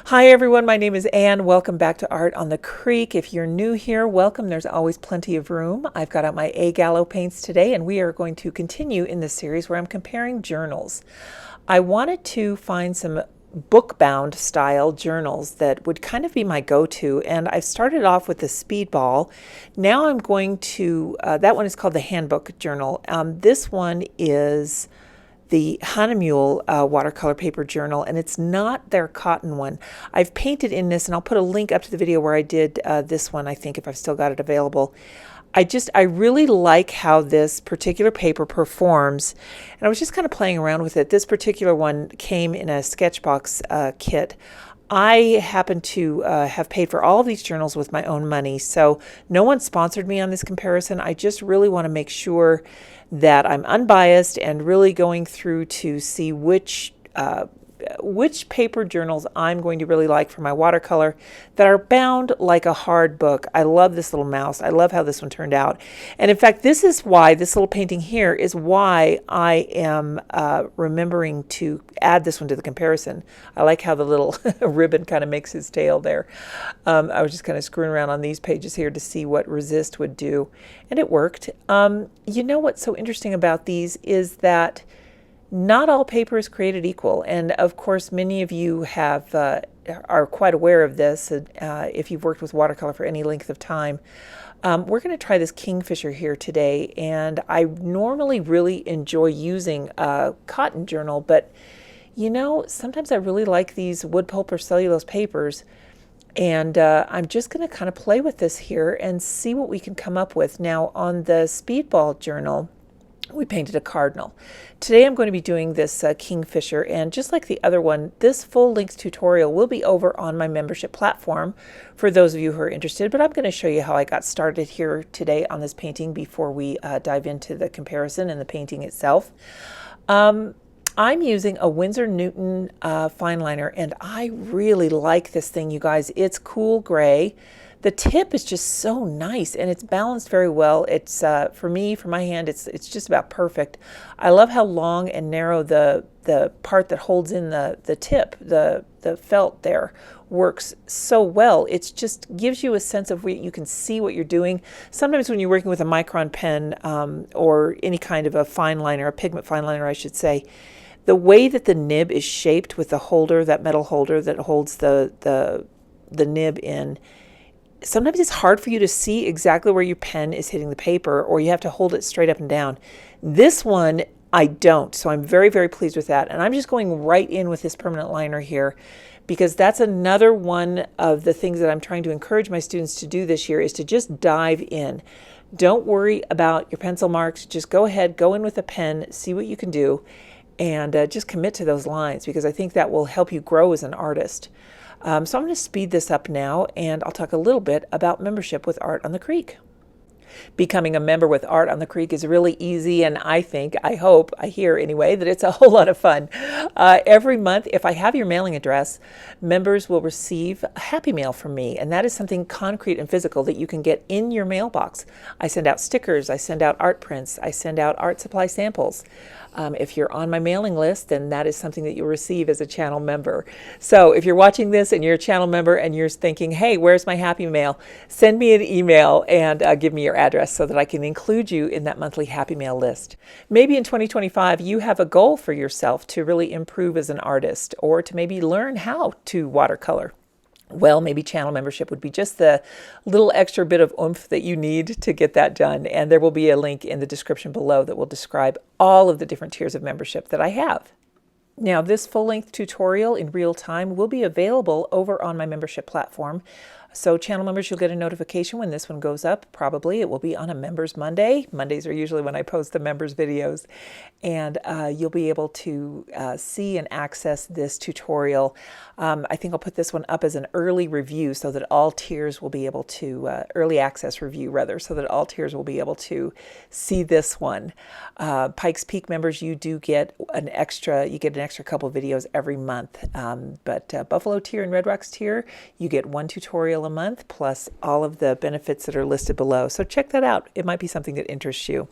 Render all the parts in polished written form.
Hi everyone, my name is Anne. Welcome back to Art on the Creek. If you're new here, welcome. There's always plenty of room. I've got out my A Gallo paints today and we are going to continue in this series where I'm comparing journals. I wanted to find some book-bound style journals that would kind of be my go-to, and I've started off with the Speedball. Now I'm going to, that one is called the HandBook Journal. This one is the Hahnemühle watercolor paper journal, and it's not their cotton one. I've painted in this, and I'll put a link up to the video where I did this one, I think, if I've still got it available. I really like how this particular paper performs, and I was just kind of playing around with it. This particular one came in a SketchBox kit. I happen to have paid for all of these journals with my own money, so no one sponsored me on this comparison. I just really want to make sure that I'm unbiased and really going through to see which paper journals I'm going to really like for my watercolor that are bound like a hard book. I love this little mouse. I love how this one turned out. And in fact, this is why, this little painting here is why I am remembering to add this one to the comparison. I like how the little ribbon kind of makes his tail there. I was just kind of screwing around on these pages here to see what resist would do, and it worked. You know what's so interesting about these is that not all paper is created equal, and of course many of you have are quite aware of this if you've worked with watercolor for any length of time. We're going to try this Kingfisher here today, and I normally really enjoy using a cotton journal, but you know, sometimes I really like these wood pulp or cellulose papers, and I'm just going to kind of play with this here and see what we can come up with. Now on the Speedball journal, we painted a cardinal. Today I'm going to be doing this Kingfisher, and just like the other one, this full-length tutorial will be over on my membership platform for those of you who are interested, but I'm going to show you how I got started here today on this painting before we dive into the comparison and the painting itself. I'm using a Winsor Newton fine liner, and I really like this thing, you guys. It's cool gray. The tip is just so nice, and it's balanced very well. It's for me, for my hand, it's just about perfect. I love how long and narrow the part that holds in the tip, the felt there, works so well. It just gives you a sense of where you can see what you're doing. Sometimes when you're working with a micron pen or any kind of a fine liner, a pigment fine liner, I should say, the way that the nib is shaped with the holder, that metal holder that holds the nib in, sometimes it's hard for you to see exactly where your pen is hitting the paper, or you have to hold it straight up and down. This one, I don't, so I'm very, very pleased with that. And I'm just going right in with this permanent liner here, because that's another one of the things that I'm trying to encourage my students to do this year, is to just dive in. Don't worry about your pencil marks. Just go ahead, go in with a pen, see what you can do, and just commit to those lines, because I think that will help you grow as an artist. So I'm going to speed this up now, and I'll talk a little bit about membership with Art on the Creek. Becoming a member with Art on the Creek is really easy, and I think, I hope, I hear anyway, that it's a whole lot of fun. Every month, if I have your mailing address, members will receive a happy mail from me, and that is something concrete and physical that you can get in your mailbox. I send out stickers, I send out art prints, I send out art supply samples. If you're on my mailing list, then that is something that you'll receive as a channel member. So if you're watching this and you're a channel member and you're thinking, hey, where's my happy mail? Send me an email and give me your address so that I can include you in that monthly happy mail list. Maybe in 2025 you have a goal for yourself to really improve as an artist, or to maybe learn how to watercolor. Well, maybe channel membership would be just the little extra bit of oomph that you need to get that done. And there will be a link in the description below that will describe all of the different tiers of membership that I have. Now, this full-length tutorial in real time will be available over on my membership platform. So channel members, you'll get a notification when this one goes up. Probably it will be on a Members Monday. Mondays are usually when I post the members videos. And you'll be able to see and access this tutorial. I think I'll put this one up as an early review so that all tiers will be able to, early access review rather, so that all tiers will be able to see this one. Pikes Peak members, you do get an extra couple videos every month. But Buffalo tier and Red Rocks tier, you get one tutorial tutorial a month, plus all of the benefits that are listed below. So check that out. It might be something that interests you.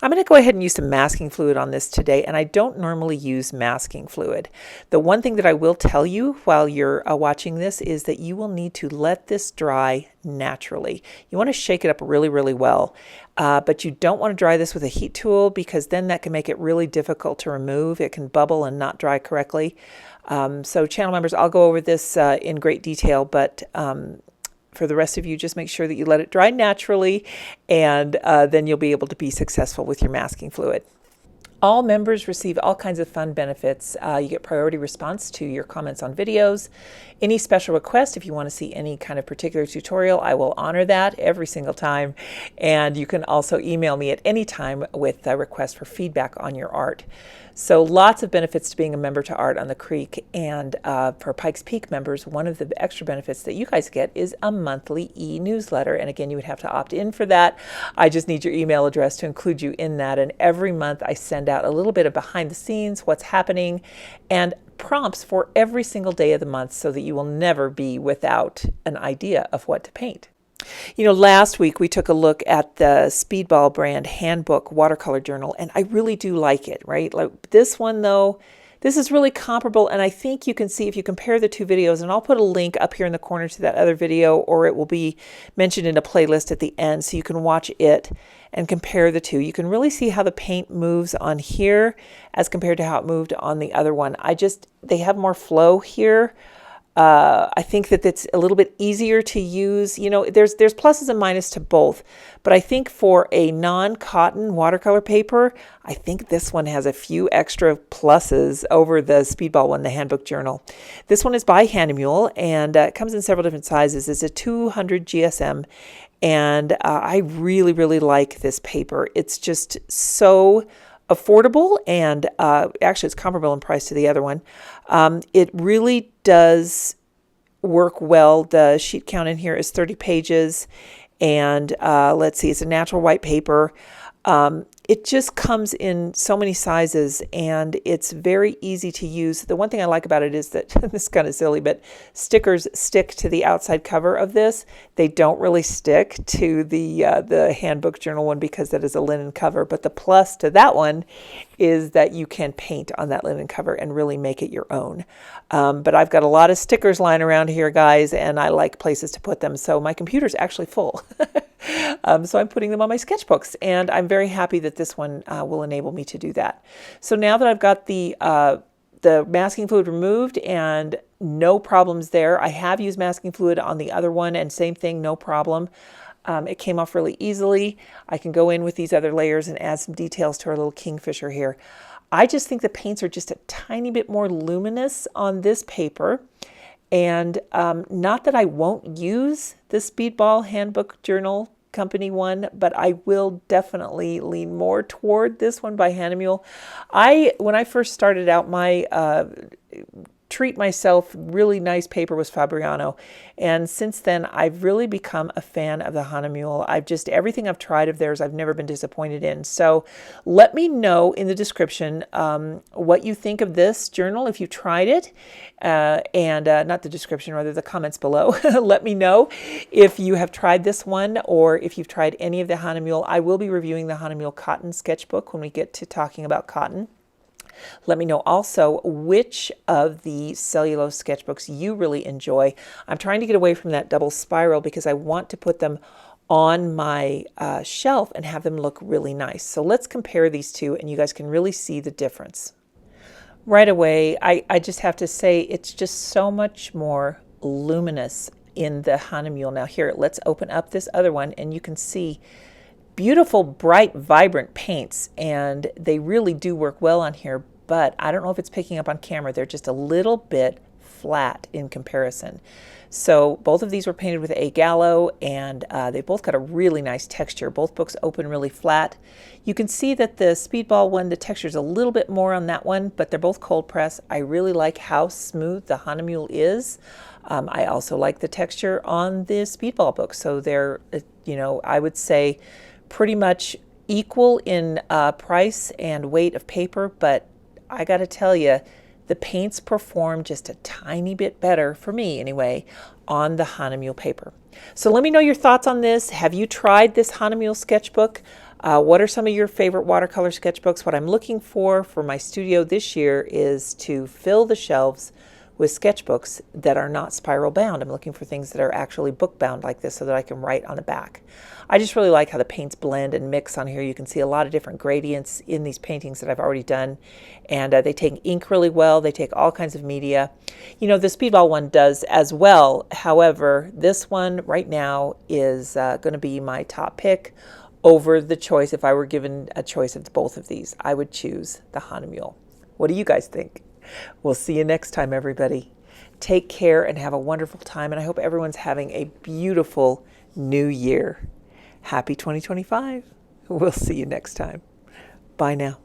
I'm going to go ahead and use some masking fluid on this today, and I don't normally use masking fluid. The one thing that I will tell you while you're watching this is that you will need to let this dry naturally. You want to shake it up really, really well, but you don't want to dry this with a heat tool because then that can make it really difficult to remove. It can bubble and not dry correctly. So channel members, I'll go over this in great detail, but for the rest of you, just make sure that you let it dry naturally, and then you'll be able to be successful with your masking fluid. All members receive all kinds of fun benefits. You get priority response to your comments on videos. Any special request, if you want to see any kind of particular tutorial, I will honor that every single time. And you can also email me at any time with a request for feedback on your art. So lots of benefits to being a member to Art on the Creek, and for Pikes Peak members, one of the extra benefits that you guys get is a monthly e-newsletter. And again, you would have to opt in for that. I just need your email address to include you in that. And every month I send out a little bit of behind the scenes, what's happening, and prompts for every single day of the month so that you will never be without an idea of what to paint. You know, last week we took a look at the Speedball brand HandBook Watercolor Journal, and I really do like it, right? Like this one though, this is really comparable, and I think you can see if you compare the two videos, and I'll put a link up here in the corner to that other video, or it will be mentioned in a playlist at the end so you can watch it and compare the two. You can really see how the paint moves on here as compared to how it moved on the other one. They have more flow here. I think that it's a little bit easier to use. You know, there's pluses and minuses to both, but I think for a non-cotton watercolor paper, I think this one has a few extra pluses over the Speedball one, the HandBook Journal. This one is by Hahnemühle, and it comes in several different sizes. It's a 200 GSM, and I really, really like this paper. It's just so affordable, and actually it's comparable in price to the other one. It really does work well. The sheet count in here is 30 pages, and let's see, it's a natural white paper. It just comes in so many sizes, and it's very easy to use. The one thing I like about it is that, this is kind of silly, but stickers stick to the outside cover of this. They don't really stick to the HandBook Journal one because that is a linen cover. But the plus to that one is that you can paint on that linen cover and really make it your own. But I've got a lot of stickers lying around here, guys, and I like places to put them. So my computer's actually full. So I'm putting them on my sketchbooks, and I'm very happy that this one will enable me to do that. So now that I've got the masking fluid removed and no problems there, I have used masking fluid on the other one, and same thing, no problem. It came off really easily. I can go in with these other layers and add some details to our little Kingfisher here. I just think the paints are just a tiny bit more luminous on this paper. And not that I won't use the Speedball HandBook Journal Company one, but I will definitely lean more toward this one by Hahnemühle. When I first started out, my treat myself really nice paper was Fabriano, and since then I've really become a fan of the Hahnemühle. Everything I've tried of theirs I've never been disappointed in. So let me know in the description what you think of this journal if you tried it, and not the description, rather the comments below. Let me know if you have tried this one or if you've tried any of the Hahnemühle. I will be reviewing the Hahnemühle Cotton Sketchbook when we get to talking about cotton. Let me know also which of the cellulose sketchbooks you really enjoy. I'm trying to get away from that double spiral because I want to put them on my shelf and have them look really nice. So let's compare these two, and you guys can really see the difference. Right away, I just have to say it's just so much more luminous in the Hahnemühle. Now here, let's open up this other one, and you can see beautiful, bright, vibrant paints, and they really do work well on here, but I don't know if it's picking up on camera. They're just a little bit flat in comparison. So both of these were painted with A Gallo, and they both got a really nice texture. Both books open really flat. You can see that the Speedball one, the texture is a little bit more on that one, but they're both cold press. I really like how smooth the Hahnemühle is. I also like the texture on the Speedball book. So they're, I would say pretty much equal in price and weight of paper, but I got to tell you, the paints perform just a tiny bit better, for me anyway, on the Hahnemühle paper. So let me know your thoughts on this. Have you tried this Hahnemühle sketchbook? What are some of your favorite watercolor sketchbooks? What I'm looking for my studio this year is to fill the shelves with sketchbooks that are not spiral bound. I'm looking for things that are actually book bound like this so that I can write on the back. I just really like how the paints blend and mix on here. You can see a lot of different gradients in these paintings that I've already done, and they take ink really well. They take all kinds of media. You know, the Speedball one does as well. However, this one right now is going to be my top pick over the choice. If I were given a choice of both of these, I would choose the Hahnemühle. What do you guys think? We'll see you next time, everybody. Take care and have a wonderful time, and I hope everyone's having a beautiful new year. Happy 2025. We'll see you next time. Bye now.